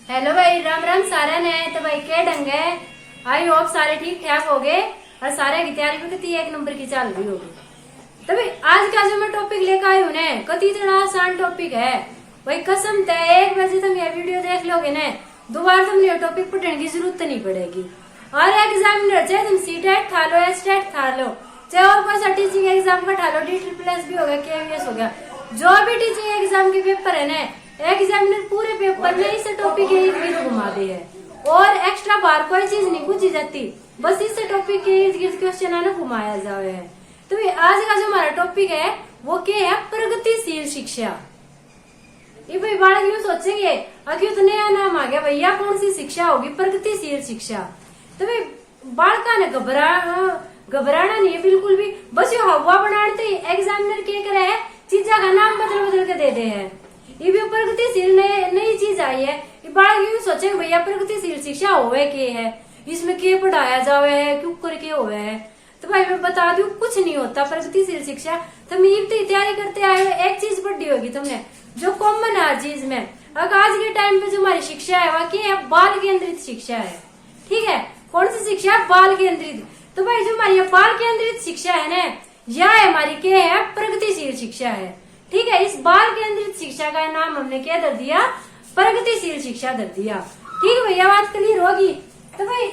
Hello भाई, राम राम सारे ने। तो भाई क्या ढंग है? आई होप सारे ठीक ठाक हो गए और सारे की तैयारी भी कितनी एक नंबर की चल रही होगी। तो भाई आज का जो मैं टॉपिक लेकर आई हूँ ने कति इतना आसान टॉपिक है भाई। कसम तय 1 बजे तुम ये वीडियो देख लोगे ने दोबारा तुम ये टॉपिक पढ़ने की जरूरत नहीं पड़ेगी। और एग्जामिनर चाहे तुम सीटेट था लो, एस्टेट था लो, चाहे और कोई सा टीचिंग एग्जाम का था लो, DSSS भी हो गया, KVS हो गया, जो भी टीचिंग एग्जाम के पेपर है ना, एग्जामिनर पूरे पेपर में इस टॉपिक के इर्द गिर्द घुमा दे है और एक्स्ट्रा बार कोई चीज नहीं पूछी जाती, बस इस टॉपिक के इर्द गिर्द क्वेश्चन है ना घुमाया जाए है। तो आज का जो हमारा टॉपिक है वो क्या है? प्रगतिशील शिक्षा। ये भाई बालक यूं सोचेंगे अभी तो नया नाम आ गया भैया, कौन सी शिक्षा होगी? प्रगतिशील शिक्षा। तो भाई बालका ने घबराना नहीं है बिल्कुल भी, बस ये हवा बनाते ही एग्जामिनर क्या करे है चीजा का नाम बदल बदल के दे दे है। ये भी प्रगतिशील नई चीज आई है। ये बालक यूं सोचेंगे भैया प्रगतिशील शिक्षा होवे के है, इसमें क्या पढ़ाया जावे है, क्यों करके होवे है। तो भाई मैं बता दूं कुछ नहीं होता प्रगतिशील शिक्षा। तुम इतनी तैयारी करते आए हो, एक चीज पढ़ी होगी तुमने जो कॉमन है हर चीज में। अगर आज के टाइम पे जो हमारी शिक्षा है वह क्या है? बाल केंद्रित शिक्षा है। ठीक है, कौन सी शिक्षा? बाल केंद्रित। तो भाई जो हमारी बाल केंद्रित शिक्षा है ना, यह हमारी क्या है? प्रगतिशील शिक्षा है। ठीक है, इस बाल केंद्रित शिक्षा का नाम हमने क्या दे दिया? प्रगतिशील शिक्षा दे दिया। ठीक है भैया, बात क्लियर होगी। तो भाई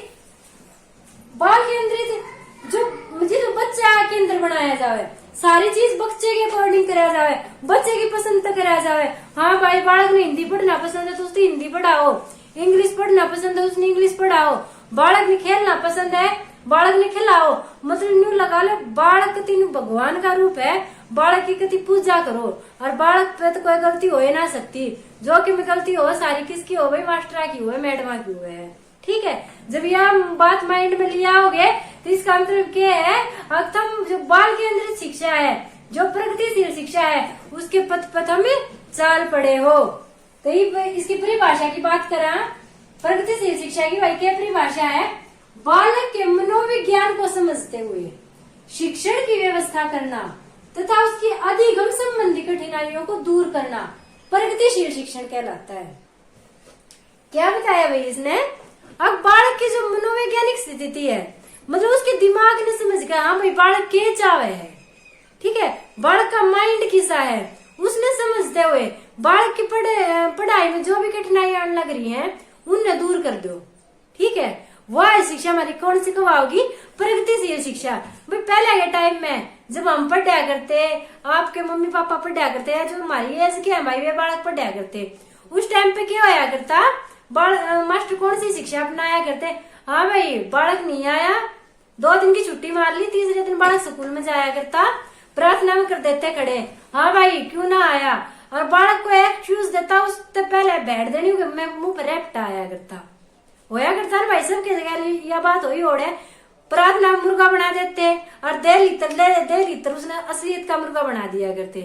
बाल केंद्रित जो मुझे तो बच्चा केंद्र बनाया जावे, सारी चीज बच्चे के अकॉर्डिंग कराया जावे, बच्चे की पसंद तक कराया जावे। हाँ भाई बालक ने हिंदी पढ़ना पसंद है तो उसने हिंदी पढ़ाओ, इंग्लिश पढ़ना पसंद है उसने इंग्लिश पढ़ाओ, बालक ने खेलना पसंद है बालक ने खिलाओ। मतलब न्यू लगा लो बालक कति भगवान का रूप है, बालक की कति पूजा करो और बालक पे तो कोई गलती हो ही ना सकती। जो कि गलती हो सारी किसकी हो भाई? मास्टरा की हो, मैडमा की हो है। ठीक है, जब यह बात माइंड में लिया होगे तो इसका मतलब क्या है? अब तुम जो बाल केंद्रित शिक्षा है, जो प्रगतिशील शिक्षा है, उसके पथ पथ में चाल पड़े हो। तो इसकी परिभाषा की बात करा, प्रगतिशील शिक्षा की भाई क्या परिभाषा है? बालक के मनोविज्ञान को समझते हुए शिक्षण की व्यवस्था करना तथा उसकी अधिगम संबंधी कठिनाइयों को दूर करना प्रगतिशील शिक्षण कहलाता है। क्या बताया भाई इसने? अब बालक की जो मनोवैज्ञानिक स्थिति है, मतलब उसके दिमाग ने समझ गया हाँ भाई बालक के चावे है। ठीक है, बालक का माइंड किसा है उसने समझते हुए बालक की पढ़ाई में जो भी कठिनाइयां आने लग रही हैं उन्हें दूर कर दो। ठीक है, वह शिक्षा हमारी कौन सी कहवाओगी? प्रगतिशील शिक्षा। भाई पहले के टाइम में जब हम पढ़ा करते, आपके मम्मी पापा पढ़ा करते हैं, जो हमारी एज के है भाई वे बालक पढ़ा करते, उस टाइम पे क्या होया करता? मास्टर कौन सी शिक्षा अपनाया करते? हाँ भाई बालक नहीं आया, 2 दिन की छुट्टी मार ली, तीसरे दिन बालक स्कूल में जाया करता, प्रार्थना में कर देते खड़े, हाँ भाई क्यों ना आया, और बालक को एक चूज देता उससे पहले बैठ देनी मैं मुंह पर रेपटा आया करता, होया करता ना भाई सबके जगह। यह बात हुई ओढ़े प्रार्थना मुर्गा बना देते और दे लीटर उसने असलियत का मुर्गा बना दिया करते।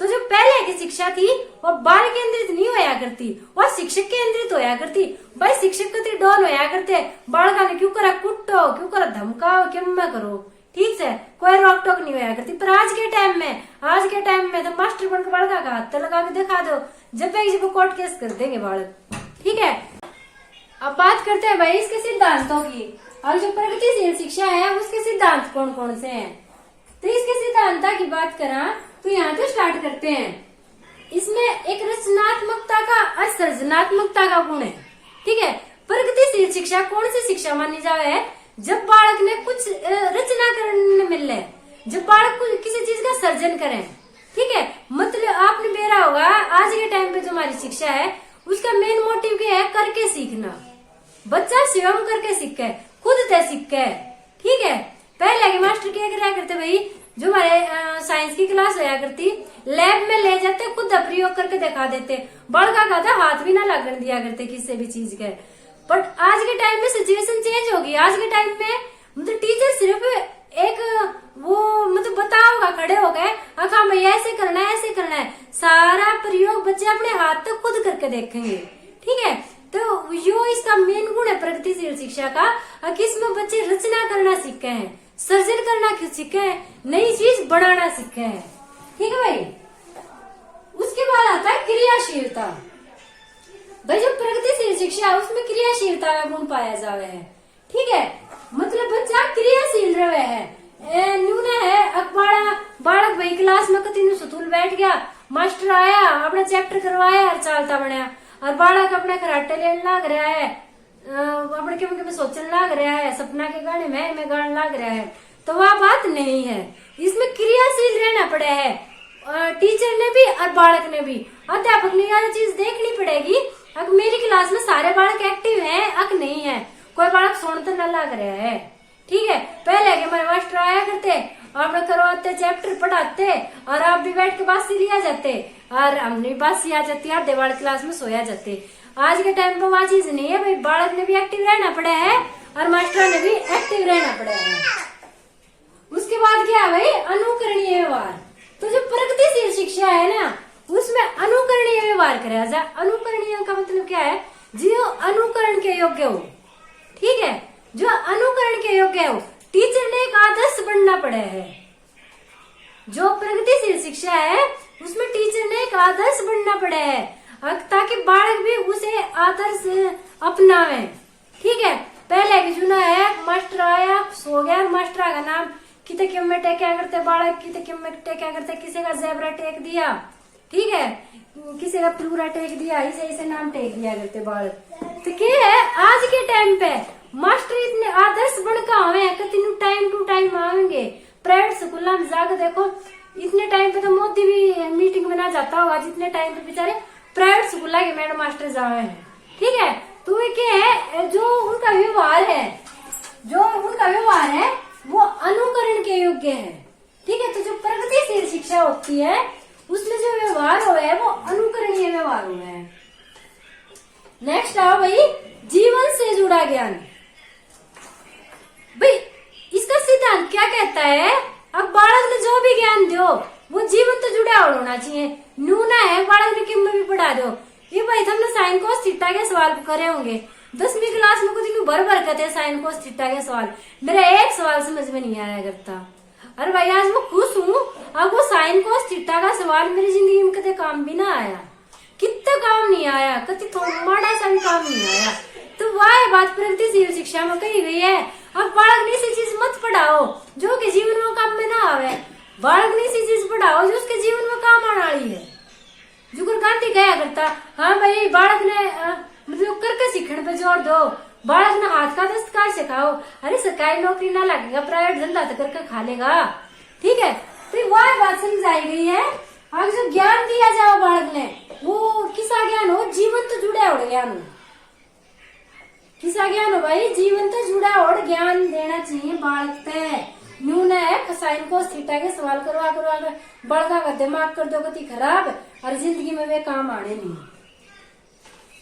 तो जो पहले की शिक्षा थी वो बाल केंद्रित नहीं होया करती, वो शिक्षक केंद्रित होया करती। भाई शिक्षक कति डॉन होया करते, बालका ने क्यों करा कुटो, क्यों करा धमकाओ, क्यों मैं करो, ठीक है, कोई रोक टोक नहीं होया करती। पर आज के टाइम में तो मास्टर बनकर बालका का हाथ लगा के दिखा दो, जब तक इसको कोर्ट केस कर देंगे बालक। ठीक है, अब बात करते हैं भाई इसके सिद्धांतों की। और जो प्रगतिशील शिक्षा है उसके सिद्धांत कौन कौन से हैं? तो इसके सिद्धांत की बात करा तो यहाँ तो स्टार्ट करते हैं। इसमें एक रचनात्मकता का और सृजनात्मकता का गुण है। ठीक है, प्रगतिशील शिक्षा कौन सी शिक्षा मानी जाए? जब बालक ने कुछ रचना करने मिले, जब बालक किसी चीज का सर्जन करें। ठीक है, मतलब आपने बेरा होगा आज के टाइम पे जो हमारी शिक्षा है उसका मेन मोटिव क्या है? करके सीखना। बच्चा स्वयं करके सीखे, खुद से सीखे। ठीक है, पहले के मास्टर क्या कराया करते भाई? जो हमारे साइंस की क्लास होया करती, लैब में ले जाते, खुद प्रयोग करके दिखा देते, बड़का का था हाथ भी ना लगन दिया करते किसी भी चीज के। बट आज के टाइम में सिचुएशन चेंज होगी। आज के टाइम में मतलब टीचर सिर्फ एक वो मतलब बताओगा खड़े हो गए, हाँ भैया ऐसे करना है, सारा प्रयोग बच्चे अपने हाथ तक खुद करके देखेंगे। ठीक है, तो यो इसका मेन गुण है प्रगतिशील शिक्षा का कि इसमें बच्चे रचना करना सीखे हैं, सर्जन करना सीखे हैं, नई चीज बनाना सीखे हैं। ठीक है भाई, उसके बाद आता है क्रियाशीलता। भाई जो प्रगतिशील क्रियाशीलता का गुण पाया जावे है। ठीक है, मतलब बच्चा क्रियाशील रहे है। न्यून है अखबारा बालक भाई क्लास में कति सुतूल बैठ गया, मास्टर आया अपना चैप्टर करवाया और चालता बनया, और बालक अपने खराटे लेने लाग रहा है, अपने के सोचने लाग रहा है, सपना के गाने में गाने लाग रहा है, तो वह बात नहीं है। इसमें क्रियाशील रहना पड़े है, टीचर ने भी और बालक ने भी। अध्यापक ने यह चीज देखनी पड़ेगी, अब मेरी क्लास में सारे बालक एक्टिव हैं अक नहीं है, कोई बालक सोने तो न लग रहा है। ठीक है, पहले के हमारे मास्टर आया करते और करवाते चैप्टर पढ़ाते, और आप भी बैठ के बासी लिया जाते, और हमने बासी आ जाती है, आधे बालक क्लास में सोया जाते। आज के टाइम पे वह चीज नहीं है भाई, बालक ने भी एक्टिव रहना पड़ा है और मास्टर ने भी एक्टिव रहना पड़ा है। उसके बाद क्या है भाई, अनुकरणीय व्यवहार। तो जो प्रगतिशील शिक्षा है ना, उसमें अनुकरणीय व्यवहार कराया जाए। अनुकरणीय का मतलब क्या है, जो अनुकरण के योग्य हो। ठीक है, जो अनुकरण के योग्य हो, टीचर ने एक आदर्श बनना पड़ा है। जो प्रगतिशील शिक्षा है उसमें टीचर ने एक आदर्श बनना पड़ा है, ताकि बालक भी उसे आदर्श अपनावे। ठीक है, पहले की चुना है, मास्टर आया सो गया, मास्टर का नाम किते क्यों में टेक्या करते बालक, किते क्यों में टेक्या करते, किसी का जेबरा टेक दिया, ठीक है, किसी का प्लूरा टेक दिया, इसे नाम टेक दिया करते बालक। तो क्या है, आज के टाइम पे मास्टर इतने आदर्श बनका हवे कतिनु टाइम टू टाइम आवेंगे। प्राइवेट स्कूल में जाकर देखो, इतने टाइम पे तो मोदी भी मीटिंग में ना जाता होगा जितने टाइम पे बेचारे प्राइवेट स्कूल के मैडम मास्टर जावे हैं। ठीक है, तो ये क्या है, जो उनका व्यवहार है वो अनुकरण के योग्य है। ठीक है, तो जो प्रगतिशील शिक्षा होती है उसमें जो व्यवहार हुआ है वो अनुकरणीय व्यवहार हुआ है। नेक्स्ट आओ भाई, जीवन से जुड़ा ज्ञान। भाई इसका सिद्धांत क्या कहता है, अब बालक ने जो भी ज्ञान दो वो जीवन तो जुड़ा होना चाहिए। नूना है बालक ने किम में भी पढ़ा दो, ये भाई हमने साइन कोस थीटा के सवाल करे होंगे 10वीं क्लास में, कुछ भर भर करते साइन कोस थीटा के सवाल, मेरा एक सवाल समझ में नहीं आया करता। अरे भाई आज मैं खुश हूँ, अब वो साइन कोस थीटा का सवाल मेरी जिंदगी में कदे काम भी ना आया, कितना काम नहीं आया, कति थोड़ा माड़ा सा भी काम नहीं आया। तो वह बात प्रगतिशील शिक्षा में कही गई है। अब बालक ने ऐसी चीज मत पढ़ाओ जो कि जीवन में काम में ना आवे, बालक ने ऐसी चीज पढ़ाओ जो उसके जीवन में काम आने वाली है। जुगर गांधी कहा करता, हाँ भाई बालक ने मतलब करके सीखने पे जोर दो, बालक ने हाथ का दस्तकार सिखाओ। अरे सरकारी नौकरी ना लगेगा, प्राइवेट धंधा तो करके खा लेगा। ठीक है, तो वह बात समझाई गई है। अब जो ज्ञान दिया जाओ बालक ने, वो किसा ज्ञान हो, जीवन तो जुड़ा हो ज्ञान हो, किसा ज्ञान हो भाई, जीवन तो जुड़ा और ज्ञान देना चाहिए बालक पे। न्यून है साइन कोस थीटा के सवाल करवा बड़का का दिमाग कर दो गति खराब, और जिंदगी में वे काम आने नहीं।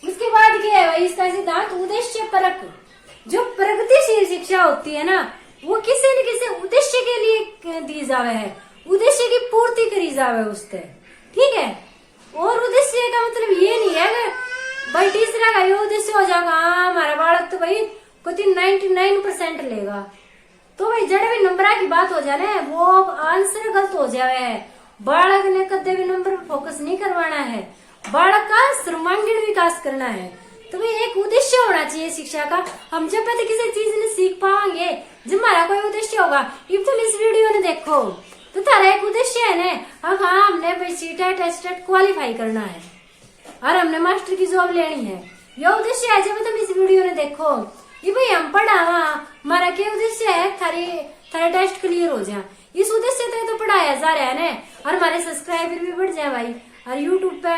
उसके बाद क्या है भाई, इसका सिद्धांत उद्देश्य परक। जो प्रगतिशील शिक्षा होती है ना, वो किसी न किसी उद्देश्य के लिए दी जावे है, उद्देश्य की पूर्ति करी जावे उससे। ठीक है, और उद्देश्य का मतलब ये नहीं है कि भाई तीसरा का ये उद्देश्य हो जाएगा, हाँ हमारा बालक तो भाई कुछ 99% लेगा, तो भाई जड़ भी नंबर की बात हो जाए वो आंसर गलत हो जावे है। बालक ने कदे भी नंबर पर फोकस नहीं करवाना है, बालक का सर्वांगीण विकास करना है। तो भाई एक उद्देश्य होना चाहिए शिक्षा का। हम जब पहले किसी चीज ने सीख पाएंगे जब हमारा कोई उद्देश्य होगा। अब तुम इस वीडियो ने देखो तो तारा एक उद्देश्य है ना, अब हाँ हमने भाई सीटेट टेस्टेट क्वालिफाई करना है और हमने मास्टर की जॉब लेनी है, ये उद्देश्य है। जब तुम इस वीडियो ने देखो ये भाई हम पढ़ावा, हमारा क्या उद्देश्य है, थारे टेस्ट क्लियर हो जाए, इस उद्देश्य से तो पढ़ाया जा रहा है ना, और हमारे सब्सक्राइबर भी बढ़ जाए भाई, और यूट्यूब पे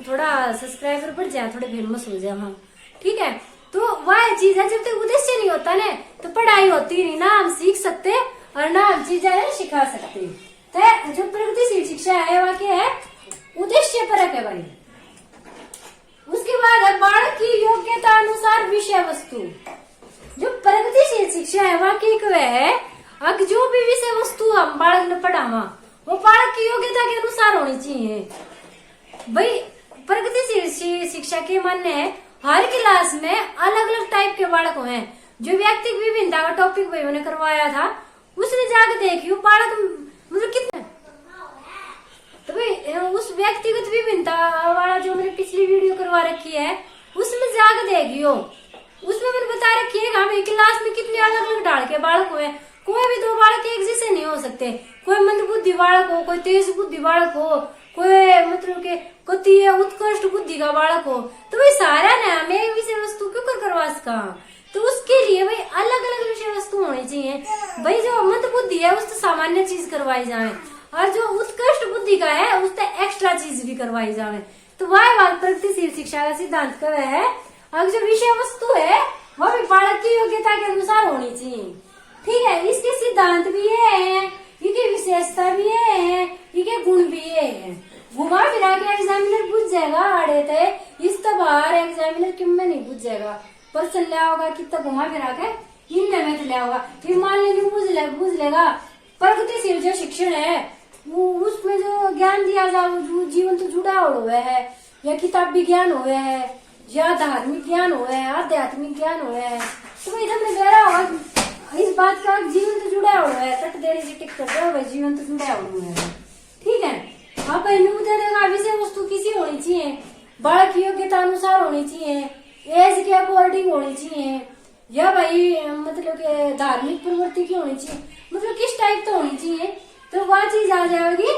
थोड़ा सब्सक्राइबर बढ़ जाए, थोड़े फेमस हो जाए हम। ठीक है, तो वह चीज है, जब तक उद्देश्य नहीं होता ना तो पढ़ाई होती नहीं, ना हम सीख सकते और ना हम चीजें सिखा सकते। तो जो प्रगतिशील शिक्षा है वह क्या है, उद्देश्य परक है भाई। उसके बाद है बालक की योग्यता अनुसार विषय वस्तु। जो प्रगतिशील शिक्षा है वह की है, अब जो भी विषय वस्तु हम बालक ने पढ़ावा वो बालक की योग्यता के अनुसार होनी चाहिए भाई। प्रगतिशील शिक्षा के मानने है हर क्लास में अलग अलग टाइप के बालक हैं। जो व्यक्तिगत विभिन्नता का टॉपिक भाई उन्हें करवाया था, उसने जाकर देखी वो बालक मतलब कितने, तो भाई उस व्यक्तिगत विभिन्नता वाला जो मैंने पिछली वीडियो करवा रखी है उसमें जाकर देखियो उसमें मैंने बता रखी है भाई क्लास में कितने अलग अलग ढाल के बालक हुए, कोई भी दो बालक एक जैसे नहीं हो सकते। कोई मंदबुद्धि बालक हो, कोई तेज बुद्धि बालक हो, कोई मतलब के कति उत्कृष्ट बुद्धि का बालक हो, तो भाई सारा ना हमें एक विषय वस्तु क्यों कर करवा सका। तो उसके लिए भाई अलग अलग विषय वस्तु होनी चाहिए। भाई जो मंद बुद्धि है उससे सामान्य चीज करवाई जाए, और जो उत्कृष्ट बुद्धि का है उससे एक्स्ट्रा चीज भी करवाई जाए। तो वह बात प्रगतिशील शिक्षा का सिद्धांत का है। अब जो विषय वस्तु है वह भी बालक की योग्यता के अनुसार होनी चाहिए। ठीक है, इसके सिद्धांत भी ये है, इनकी विशेषता भी ये है, इनके गुण भी ये है। घुमा फिरा के एग्जामिनर पूछ जाएगा आड़े थे इस बाहर एग्जामिनर क्यों में नहीं पूछ जाएगा, पर चल लिया होगा कितना घुमा फिरा के इनने में लिया होगा। फिर मान लीजिए पूछ लेगा प्रगतिशील जो शिक्षण है वो उसमें जो ज्ञान दिया जाए वो जीवन तो जुड़ा हुआ है, या किताबी ज्ञान हुए है, या धार्मिक ज्ञान हुए है, आध्यात्मिक ज्ञान हुए है। तो भाई हमने गहरा होगा इस बात का जीवन तो जुड़ा हुआ है, तट देने से टिक कर हुआ जीवन तो जुड़ा हुआ है। ठीक है, हाँ भाई देगा विषय वस्तु किसी होनी चाहिए, बालक की योग्यता अनुसार होनी चाहिए, एज के अकॉर्डिंग होनी चाहिए, या भाई मतलब के धार्मिक प्रवृत्ति की होनी चाहिए, मतलब किस टाइप तो होनी चाहिए। तो वह चीज आ जाएगी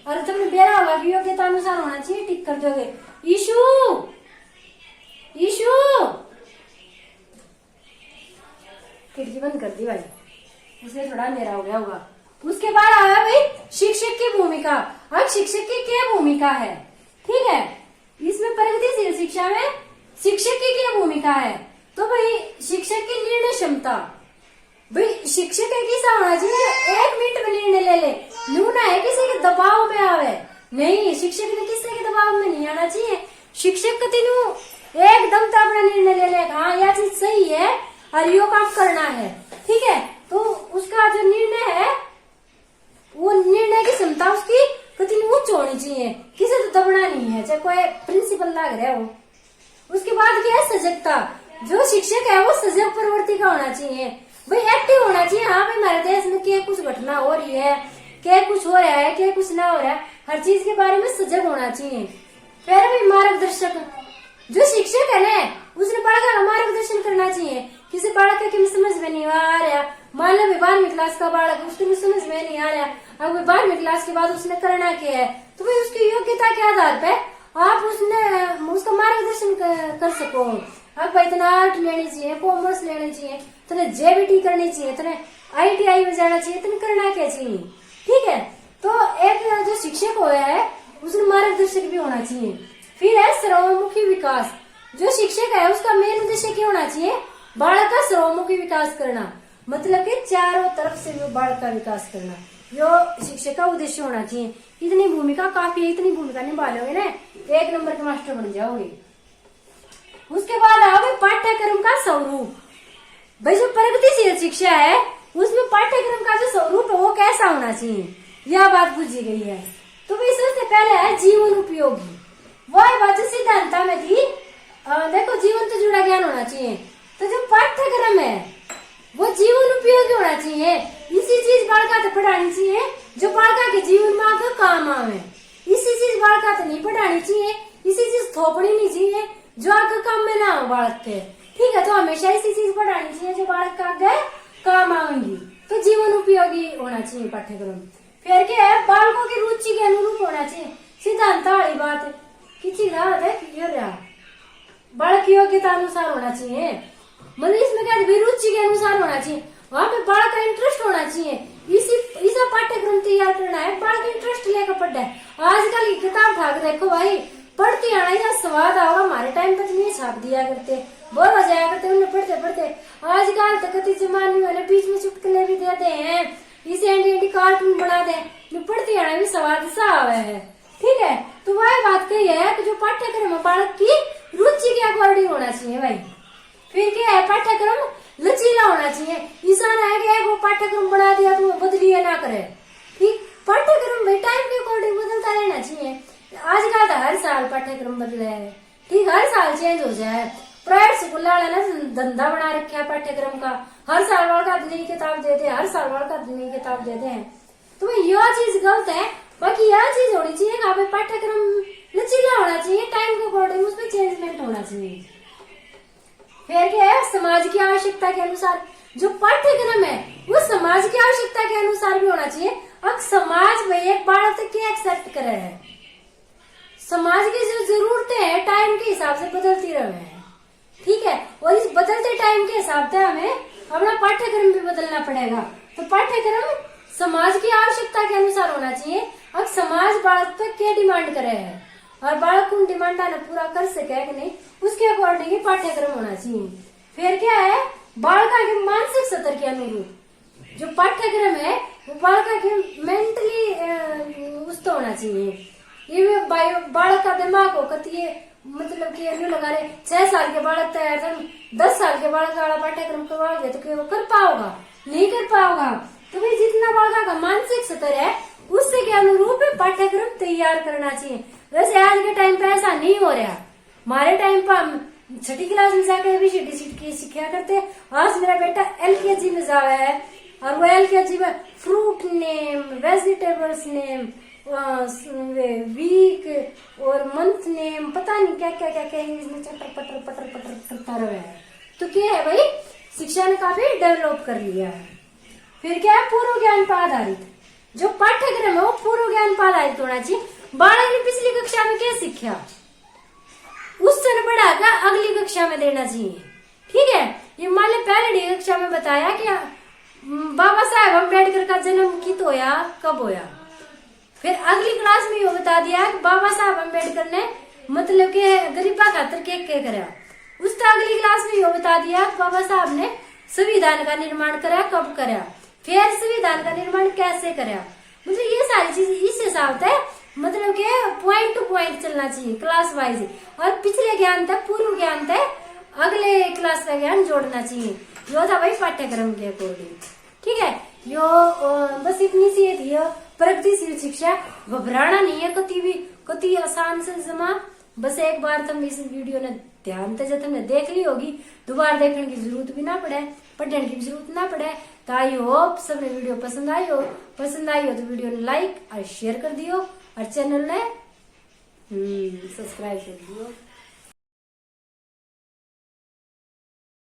और तुमने बेरा होगा कि योग्यता अनुसार होना चाहिए, टिक कर दोगे। ईशु खिड़की बंद कर दी भाई, इसलिए थोड़ा अंधेरा हो गया होगा। उसके बाद आया भाई शिक्षक की भूमिका। अब शिक्षक की क्या भूमिका है, ठीक है, इसमें प्रगतिशील शिक्षा में शिक्षक की क्या भूमिका है। तो भाई शिक्षक की निर्णय क्षमता, भाई शिक्षक एक ऐसा होना चाहिए 1 मिनट में निर्णय ले ले, नूना है किसी के दबाव में आवे नहीं, शिक्षक ने किसी के दबाव में नहीं आना चाहिए। शिक्षक का तीनों एकदम तो अपना निर्णय ले ले, हाँ यह चीज सही है और यो काम करना है। ठीक है, तो उसका जो निर्णय है वो निर्णय की क्षमता उसकी कति उच्च होनी चाहिए, किसी तो दबना नहीं है, चाहे कोई प्रिंसिपल लग रहा हो। उसके बाद क्या है सजगता, जो शिक्षक है वो सजग प्रवृत्ति का होना चाहिए, भाई एक्टिव होना चाहिए। हाँ भाई हमारे देश में क्या कुछ घटना हो रही है, क्या कुछ हो रहा है, क्या कुछ ना हो रहा है, हर चीज के बारे में सजग होना चाहिए। फिर भाई मार्गदर्शक, जो शिक्षक है ना उसने बालक का मार्गदर्शन करना चाहिए। किसी बालक के समझ में नहीं आ रहा, मान लो 12वीं क्लास का बालक उसके समझ में नहीं आ रहा, अब 12वीं क्लास के बाद उसने करना क्या है, तो भाई उसकी योग्यता के आधार पे आप उसका मार्गदर्शन कर सको। अब भाई इतना आर्ट लेनी चाहिए, कॉमर्स लेनी चाहिए, तो जेबीटी करनी चाहिए, तो ITI में जाना चाहिए, तो करना क्या चाहिए। ठीक है, तो एक जो शिक्षक हुआ है उसने मार्गदर्शक भी होना चाहिए। फिर है सर्वमुखी विकास, जो शिक्षक है उसका मेन उद्देश्य क्या होना चाहिए, बालक का सर्वमुखी विकास करना, मतलब कि चारों तरफ से बालक का विकास करना, जो शिक्षक का उद्देश्य होना चाहिए। इतनी भूमिका काफी है, इतनी भूमिका निभा लोगे ना 1 नंबर के मास्टर बन जाओगे। उसके बाद आओगे पाठ्यक्रम का स्वरूप। भाई जो प्रगतिशील शिक्षा है उसमें पाठ्यक्रम का जो स्वरूप है वो कैसा होना चाहिए, यह बात पूछी गई है। तो भाई सबसे पहले है जीवन उपयोगी, वह बात जो सिद्धांत में थी। देखो जीवन से जुड़ा ज्ञान होना चाहिए, तो जो पाठ्यक्रम है वो जीवन उपयोगी होना चाहिए। इसी चीज बालका तो पढ़ानी चाहिए जो बालका के जीवन में आगे काम आवे, इसी चीज बालका तो नहीं पढ़ानी चाहिए, इसी चीज थोपड़ी नहीं चाहिए जो आगे काम में ना हो बालक के। ठीक है, तो हमेशा इसी चीज पढ़ानी चाहिए जो बालक का आगे काम आएंगी। तो जीवन उपयोगी होना चाहिए पाठ्यक्रम। फिर क्या है, बालकों की रुचि के अनुरूप होना चाहिए। सिद्धांत वाली बात है, किसी बालक की योग्यता अनुसार होना चाहिए, मतलब इसमें क्या रुचि के अनुसार होना चाहिए, वहाँ पे बालक का इंटरेस्ट होना चाहिए। इसी पाठ्यक्रम तैयार करना है, बालक इंटरेस्ट लेकर पढ़ना है। आजकल की किताब उठा के देखो भाई, पढ़ती आना या स्वाद आओगा। हमारे टाइम पर नहीं छाप दिया करते, बोर हो जाया करते उन्हें पढ़ते पढ़ते। आजकल तो कति जमाने वाले बीच में चुटकुले भी देते हैं, इसे एंटी कार्टून बना दे, पढ़ती आना भी स्वाद सा आवा है। ठीक है, तो वह बात कही है कि जो पाठ्यक्रम है बालक की रुचि के अकॉर्डिंग होना चाहिए भाई। फिर क्या है, पाठ्यक्रम लचीला होना चाहिए। ऐसा ना है कि वो पाठ्यक्रम बना दिया तो बदलिए ना करे। ठीक, पाठ्यक्रम भाई टाइम के अकॉर्डिंग बदलता रहना चाहिए। आजकल तो हर साल पाठ्यक्रम बदले है, ठीक, हर साल चेंज हो जाए। प्राइवेट स्कूल वाले ने धंधा बना रखा है पाठ्यक्रम का, हर साल वाल का नई किताब देते हैं, हर साल वाल का नई किताब देते हैं। तो भाई यह चीज गलत है। बाकी यह चीज होनी चाहिए कि पाठ्यक्रम लचीला होना चाहिए, टाइम के अकॉर्डिंग उसमें चेंजमेंट होना चाहिए। फिर क्या है, समाज की आवश्यकता के अनुसार जो पाठ्यक्रम है वो समाज की आवश्यकता के अनुसार भी होना चाहिए। अब समाज में एक बालक तक क्या एक्सेप्ट करे है, समाज की जो जरूरतें हैं टाइम के हिसाब से बदलती रहे हैं, ठीक है। और इस बदलते टाइम के हिसाब से हमें अपना पाठ्यक्रम भी बदलना पड़ेगा। तो पाठ्यक्रम समाज की आवश्यकता के अनुसार होना चाहिए। अब समाज बालक पर क्या डिमांड करे है और बालक को डिमांड आना पूरा कर सके कि नहीं, उसके अकॉर्डिंग ही पाठ्यक्रम होना चाहिए। फिर क्या है, बालक के मानसिक स्तर के अनुरूप जो पाठ्यक्रम है वो बालक के मेंटली उस तो होना चाहिए। ये बालक का दिमाग हो कती मतलब कि लगा रहे 6 साल के बालक तैयार थे, 10 साल के बालक वाला पाठ्यक्रम करवाओगे तो क्या वो कर पाओगा, नहीं कर पाओगा। तो भाई जितना बालक का मानसिक स्तर है उससे के अनुरूप पाठ्यक्रम तैयार करना चाहिए। वैसे आज के टाइम पे ऐसा नहीं हो रहा। हमारे टाइम पर हम 6ठी क्लास में जाकर ABCD की सीखा करते। आज मेरा बेटा LKG में जावा है और वो LKG में fruit name, vegetables name, week और मंथ नेम, पता नहीं क्या क्या क्या क्या इंग्लिश में चटर पटर पटर पटर करता रहा है। तो क्या है भाई, शिक्षा ने काफी डेवलप कर लिया है। फिर क्या है, पूर्व ज्ञान पर आधारित जो पाठ्यक्रम है वो पूर्व ज्ञान पर आधारित होना चाहिए। बालक ने पिछली कक्षा में क्या सीखा उससे बढ़ाकर अगली कक्षा में देना चाहिए, ठीक है। ये मान लो पहले कक्षा में बताया कि बाबा साहेब अम्बेडकर का जन्म कित होया, कब होया। फिर अगली क्लास में ये बता दिया कि बाबा साहब अम्बेडकर ने मतलब के गरीबा खातर क्या करा। उसका अगली क्लास में ये बता दिया कि बाबा साहब ने संविधान का निर्माण करा, कब करा, फिर संविधान का निर्माण कैसे करा। मतलब ये सारी चीज इस हिसाब से मतलब के पॉइंट टू पॉइंट चलना चाहिए क्लास वाइज। और पिछले ज्ञान तक पूर्व ज्ञान तक अगले क्लास का ज्ञान जोड़ना चाहिए, जो था भाई पाठ्यक्रम के अकॉर्डिंग, ठीक है। यो बस इतनी सी थी प्रगतिशील शिक्षा। घबराना नहीं है कति आसान से जमा। बस एक बार तुम इस वीडियो ने ध्यान से तुमने देख ली होगी, दोबारा देखने की जरूरत भी ना पड़े, पढ़ने की भी जरूरत ना पड़े। तो आई होप सबने वीडियो पसंद आई हो तो वीडियो ने लाइक और शेयर कर दियो और चैनल ने सब्सक्राइब कर दियो।